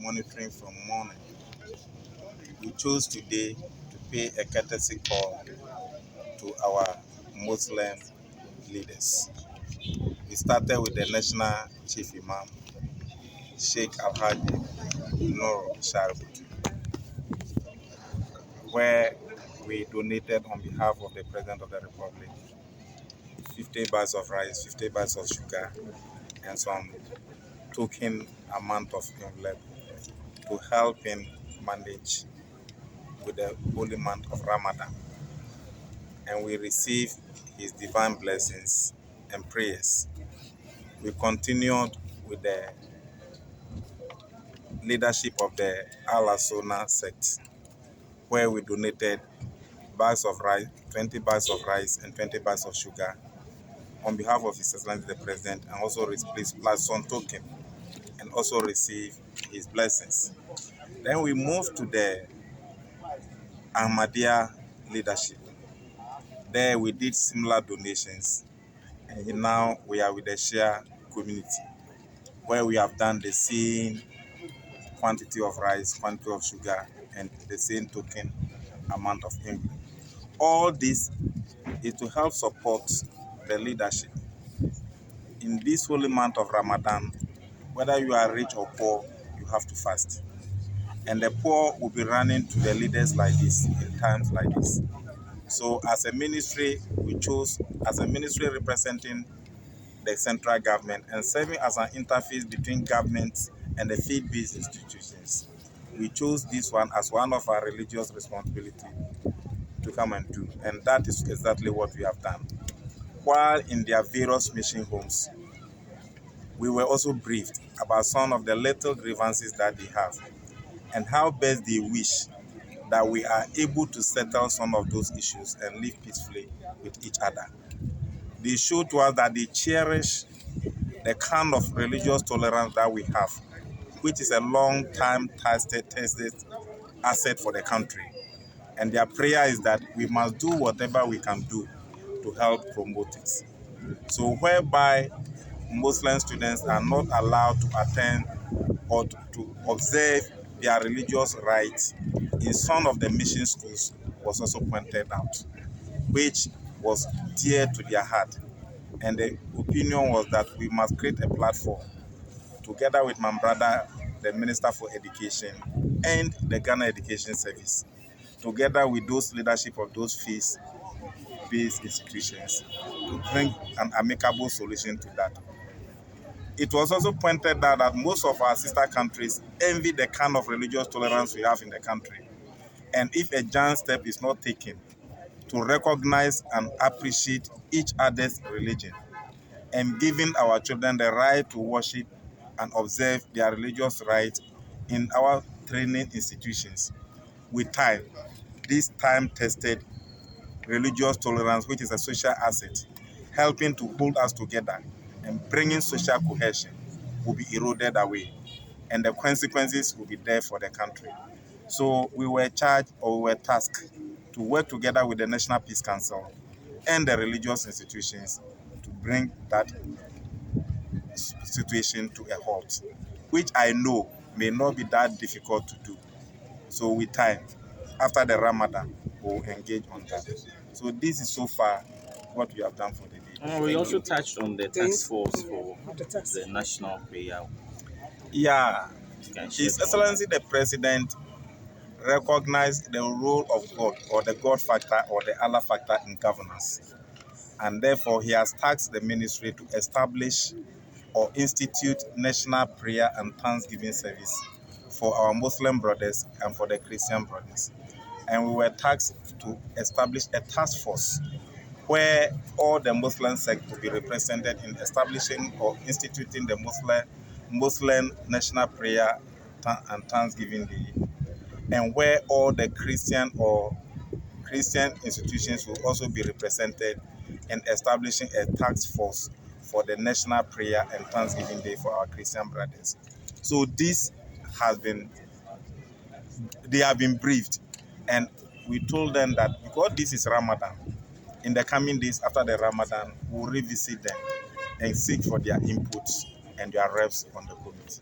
monitoring from morning, we chose today to pay a courtesy call to our Muslim leaders. We started with the National Chief Imam, Sheikh Al-Hadi Nur Sharbut, where we donated on behalf of the President of the Republic 50 bags of rice, 50 bags of sugar, and some token amount of envelope to help him manage with the holy month of Ramadan. And we receive his divine blessings and prayers. We continued with the leadership of the Al-Sunnah sect, where we donated bags of rice, 20 bags of rice and 20 bags of sugar on behalf of His Excellency the President, and also plus some token, and also receive his blessings. Then we moved to the Ahmadiyya leadership. There we did similar donations, and now we are with the Shia community, where we have done the same quantity of rice, quantity of sugar, and the same token amount of envelope. All this is to help support the leadership. In this holy month of Ramadan, whether you are rich or poor, you have to fast. And the poor will be running to the leaders like this in times like this. So as a ministry, we chose, as a ministry representing the central government and serving as an interface between governments and the faith-based institutions, we chose this one as one of our religious responsibility to come and do. And that is exactly what we have done. While in their various mission homes, we were also briefed about some of the little grievances that they have and how best they wish that we are able to settle some of those issues and live peacefully with each other. They show to us that they cherish the kind of religious tolerance that we have, which is a long-time tested asset for the country. And their prayer is that we must do whatever we can do to help promote it. So whereby Muslim students are not allowed to attend or to observe their religious rites in some of the mission schools was also pointed out, which was dear to their heart. And the opinion was that we must create a platform together with my brother, the Minister for Education, and the Ghana Education Service, together with those leadership of those faith-based institutions, to bring an amicable solution to that. It was also pointed out that most of our sister countries envy the kind of religious tolerance we have in the country. And if a giant step is not taken to recognize and appreciate each other's religion and giving our children the right to worship and observe their religious rights in our training institutions, with time, this time-tested religious tolerance, which is a social asset, helping to hold us together and bringing social cohesion, will be eroded away, and the consequences will be there for the country. So we were charged, or we were tasked, to work together with the National Peace Council and the religious institutions to bring that situation to a halt, which I know may not be that difficult to do. So with time, after the Ramadan, we'll engage on that. So this is so far what we have done for the day. We also touched on the task force for the national prayer. Yeah, You can share His some of Excellency the President recognized the role of God, or the God factor, or the Allah factor in governance. And therefore, he has tasked the ministry to establish or institute national prayer and thanksgiving service for our Muslim brothers and for the Christian brothers. And we were tasked to establish a task force where all the Muslim sects will be represented in establishing or instituting the Muslim National Prayer and Thanksgiving Day, and where all the Christian institutions will also be represented in establishing a task force for the National Prayer and Thanksgiving Day for our Christian brothers. So this has been, they have been briefed, and we told them that because this is Ramadan, in the coming days after the Ramadan, we'll revisit them and seek for their inputs and their reps on the committee.